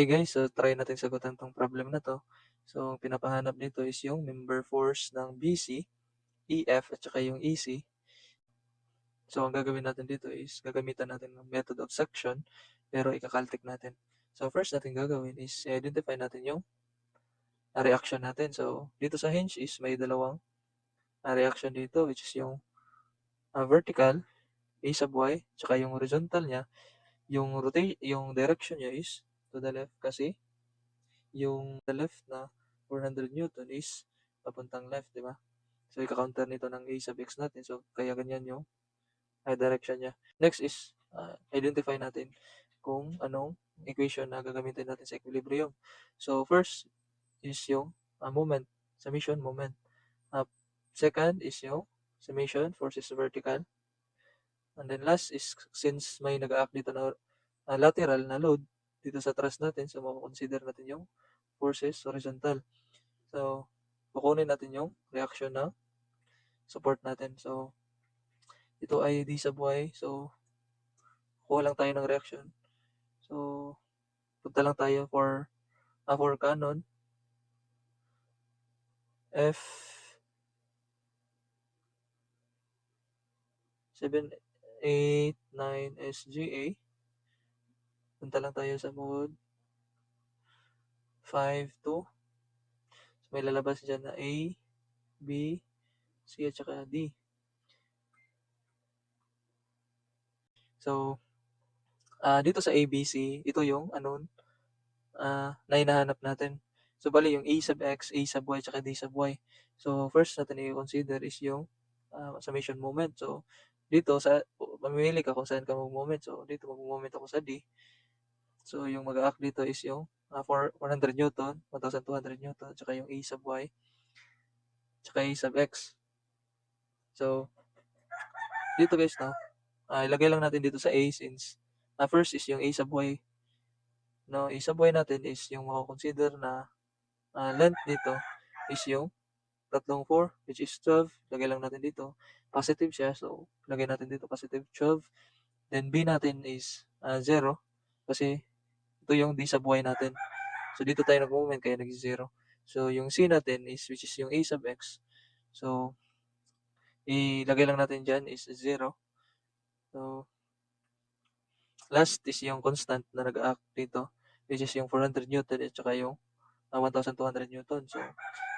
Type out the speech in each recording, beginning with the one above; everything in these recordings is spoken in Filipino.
Hi guys, so try natin sagutan 'tong problem na 'to. So, ang pinapahanap dito is yung member force ng BC, EF at saka yung EC. So, ang gagawin natin dito is gagamitan natin ng method of suction pero ika-caltech natin. So, first natin gagawin is i-identify natin yung reaction natin. So, dito sa hinge is may dalawang reaction dito which is yung vertical, A sub Y, tsaka yung horizontal niya, yung direction niya is to the left kasi yung the left na 400 Newton is papuntang left, di ba? So, ika-counter nito ng A sub X natin. So, kaya ganyan yung direction niya. Next is identify natin kung anong equation na gagamitin natin sa equilibrium. So, first is yung moment, summation moment. Second is yung summation forces vertical. And then last is since may nag-act dito na lateral na load dito sa truss natin, so mako-consider natin yung forces horizontal. So, kukunin natin yung reaction ng support natin. So, ito ay D sub Y. So, kuha lang tayo ng reaction. So, punta lang tayo for Canon. F 789 SGA. Punta lang tayo sa mode 5, 2. So, may lalabas dyan na A, B, C at saka D. So, dito sa ABC, ito yung na hinahanap natin. So, bali yung A sub X, A sub Y, tsaka D sub Y. So, first natin i-consider is yung summation moment. So, dito mamimili ka kung saan ka mag-moment. So, dito mag-moment ako sa D. So, yung mag-act dito is yung 400 Newton, 1,200 Newton, tsaka yung A sub Y, tsaka A sub X. So, dito guys, no, ilagay lang natin dito sa A since first is yung A sub Y. No, A sub Y natin is yung mako-consider na length dito is yung tatlong 4 which is 12. Lagay lang natin dito. Positive siya. So, lagay natin dito positive 12. Then, B natin is 0 kasi ito yung D sub Y natin. So, dito tayo nag-moment kaya nag-0. So, yung C natin is which is yung A sub X. So, ilagay lang natin dyan is 0. So, last is yung constant na nag-act dito which is yung 400 Newton at saka yung 1,200 Newton. So,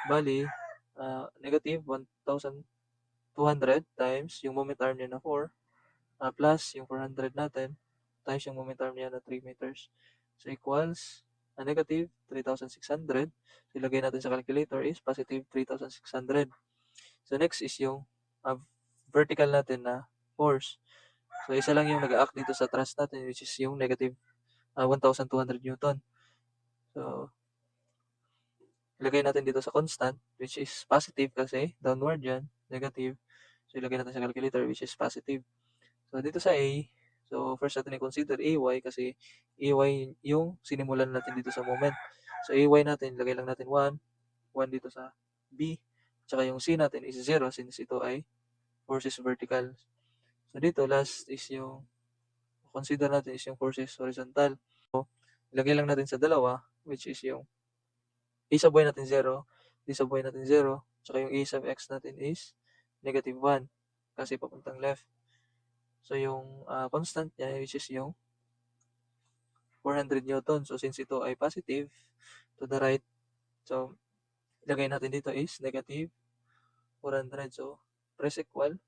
bali, negative 1,200 times yung moment arm niya na 4 plus yung 400 natin times yung moment arm niya na 3 meters. So, equals negative 3,600. So, ilagay natin sa calculator is positive 3,600. So, next is yung vertical natin na force. So, isa lang yung nag-act dito sa truss natin which is yung negative 1,200 Newton. So, ilagay natin dito sa constant which is positive kasi downward yan, negative. So, ilagay natin sa calculator which is positive. So, dito sa A, so first natin i-consider AY kasi AY yung sinimulan natin dito sa moment. So, AY natin, ilagay lang natin 1, 1 dito sa B, tsaka yung C natin is 0 since ito ay forces vertical. So, dito last is yung consider natin is yung forces horizontal. So, ilagay lang natin sa dalawa which is yung A sub Y natin 0, D sub Y natin 0, tsaka yung A sub X natin is negative 1 kasi papuntang left. So, yung constant niya which is yung 400 Newton. So, since ito ay positive to the right, so, ilagay natin dito is negative 400. So, press equal.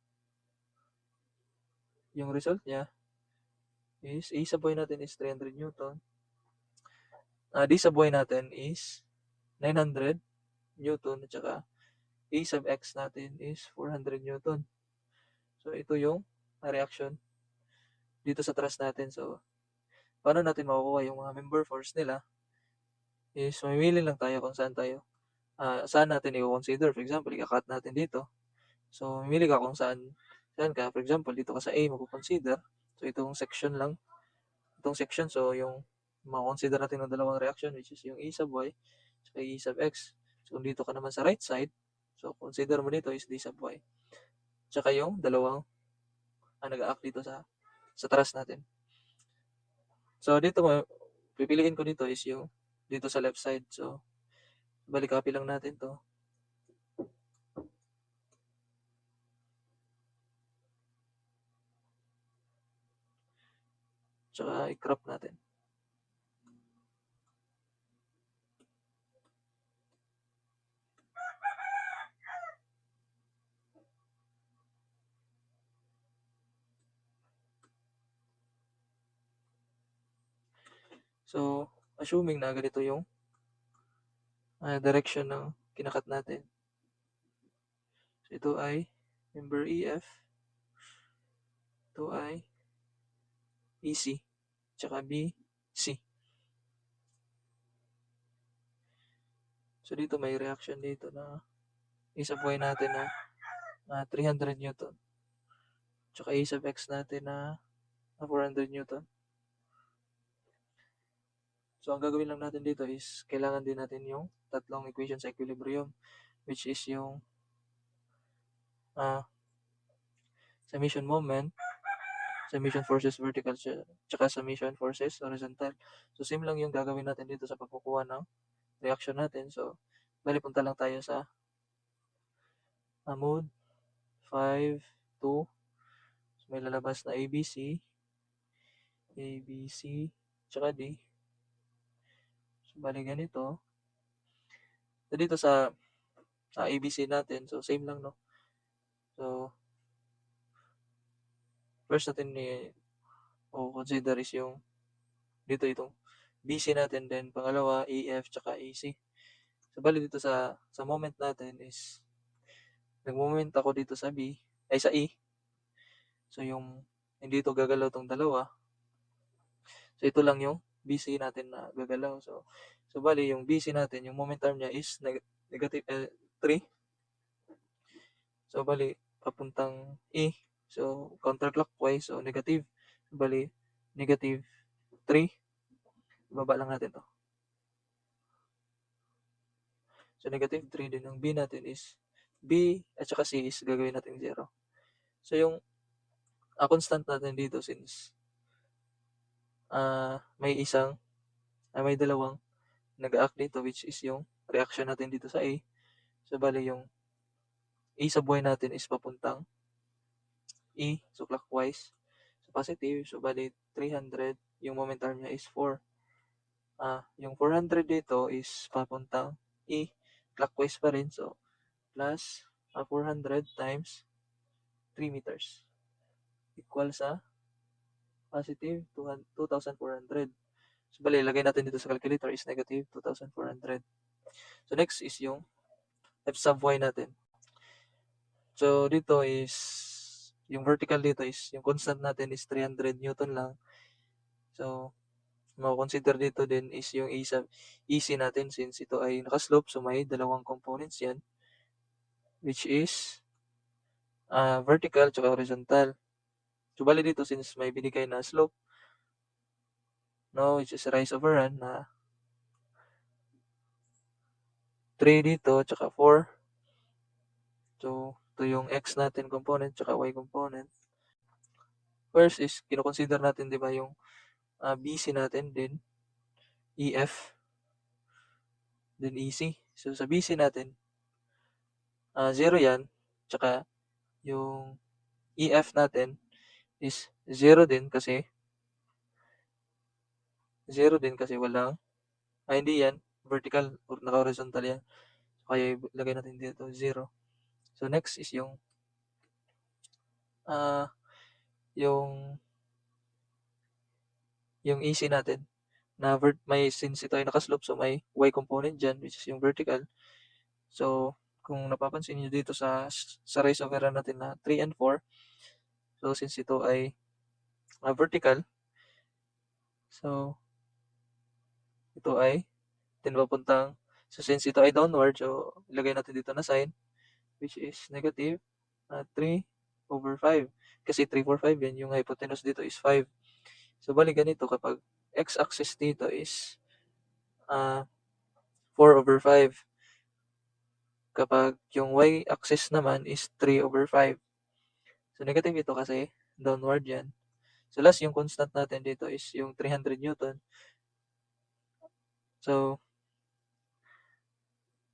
Yung result niya is A sub Y natin is 300 Newton. D sub Y natin is 900 Newton at saka A sub X natin is 400 Newton. So, ito yung reaction dito sa truss natin. So, paano natin makukuha yung mga member force nila is mamimili lang tayo kung saan natin i-consider. For example, i-cut natin dito. So, mamili ka kung saan ka. For example, dito ka sa A, mag-consider. So, itong section lang. Itong section, so yung ma-consider natin ng dalawang reaction which is yung A sub Y at A sub X. So, kung dito ka naman sa right side, so consider mo dito is D sub Y. Tsaka yung dalawang nag-act dito sa truss natin. So, dito pipiliin ko dito is yung dito sa left side. So, bali copy lang natin to. Tsaka i-crop natin. So, assuming na ganito yung direction ng kinakat natin. So, ito ay member EF, ito ay EC, tsaka BC. So, dito may reaction dito na i-subway natin na 300 Newton. Tsaka A sub X natin na 400 Newton. So, ang gagawin lang natin dito is kailangan din natin yung tatlong equation sa equilibrium, which is yung summation moment, summation forces vertical, tsaka summation forces horizontal. So, same lang yung gagawin natin dito sa pagkukuha ng reaction natin. So, bali punta lang tayo sa mode 5, 2. So, may lalabas na ABC, tsaka D. So, bali ganito. So, dito sa ABC natin, so same lang, no? So, first natin consider is yung dito itong BC natin, then pangalawa EF tsaka AC. So, bali dito sa moment natin is nag-moment ako dito sa sa E. So, yung hindi ito gagalaw tong dalawa. So, ito lang yung BC natin na gagalaw. So bali yung BC natin, yung moment arm niya is negative 3. So, bali papuntang E. So, counterclockwise. So, negative. So, bali negative 3. Ibaba lang natin to. So, negative 3 din. Ang B natin is B at saka C is gagawin natin 0. So, yung constant natin dito since may dalawang nag-act dito, which is yung reaction natin dito sa A. So, bali yung A sa buhay natin is papuntang E. So, clockwise. So, positive. So, bali 300. Yung moment arm niya is 4. Yung 400 dito is papuntang E. Clockwise pa rin. So, plus 400 times 3 meters. Equal sa positive 2,400. So, bali, ilagay natin dito sa calculator is negative 2,400. So, next is yung F sub y natin. So, dito is, yung vertical dito is, yung constant natin is 300 Newton lang. So, consider dito din is yung E sub EC natin since ito ay nakaslope. So, may dalawang components yan, which is vertical at horizontal. So, bali dito since may binigay na slope, no, which is rise over run na 3 dito, tsaka 4. So, ito yung X natin component, tsaka Y component. First is, kinoconsider natin, di ba, yung BC natin, din EF, din EC. So, sa BC natin, 0 yan, tsaka yung EF natin is 0 din kasi walang, hindi yan, vertical or naka-horizontal yan. So, kaya ilagay natin dito, 0. So, next is yung yung EC natin na since ito ay nakaslope, so may Y component dyan, which is yung vertical. So, kung napapansin nyo dito sa rise over run natin na 3 and 4, so since ito ay vertical, so ito ay papuntang, so since ito ay downward, so ilagay natin dito na sign, which is negative 3 over 5. Kasi 3, 4, 5 yan, yung hypotenuse dito is 5. So, bali ganito kapag x-axis dito is 4 over 5. Kapag yung y-axis naman is 3 over 5. So, negative ito kasi downward yan. So, last yung constant natin dito is yung 300 Newton. So,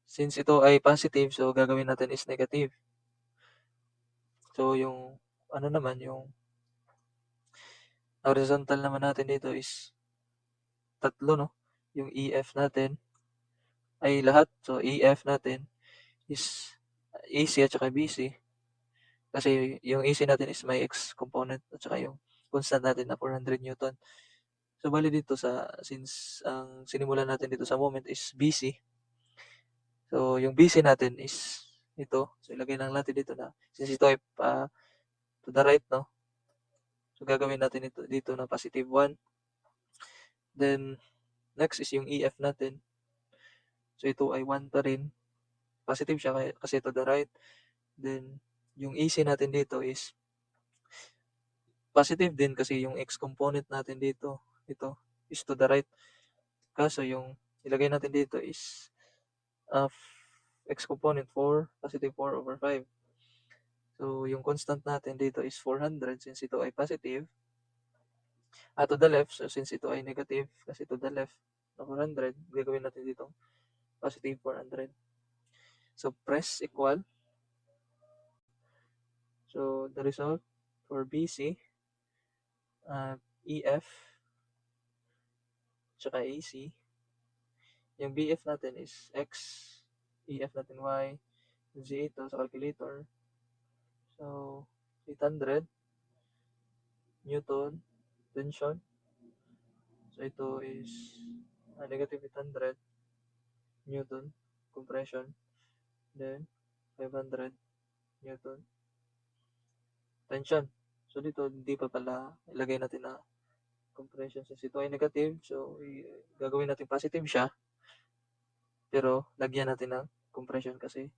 since ito ay positive, so gagawin natin is negative. So, yung ano naman, yung horizontal naman natin dito is tatlo, no? Yung EF natin ay lahat. So, EF natin is AC at saka BC. Kasi yung AC natin is may X component at saka yung constant natin na 400 Newton. So, bali dito since ang sinimulan natin dito sa moment is BC. So, yung BC natin is ito. So, ilagay lang natin dito na since ito ay to the right, no? So, gagawin natin ito dito na positive 1. Then, next is yung EF natin. So, ito ay 1 pa rin. Positive siya kasi to the right. Then, yung AC natin dito is positive din kasi yung X component natin dito, ito, is to the right. Kaso yung ilagay natin dito is uh, X component 4, positive 4 over 5. So, yung constant natin dito is 400 since ito ay positive. To the left, so since ito ay negative, kasi to the left na 400, gagawin natin dito positive 400. So, press equal. So, the result for BC, EF, tsaka AC, yung BF natin is X, EF natin Y, Z ito sa calculator. So, 800 Newton tension. So, ito is negative 800 Newton compression. Then, 500 Newton tension. So, dito, hindi pa pala ilagay natin na compression since ito ay negative. So, gagawin natin positive siya. Pero, lagyan natin ng compression kasi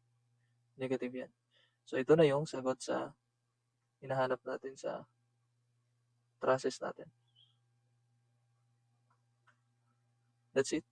negative yan. So, ito na yung sagot sa hinahanap natin sa trusses natin. That's it.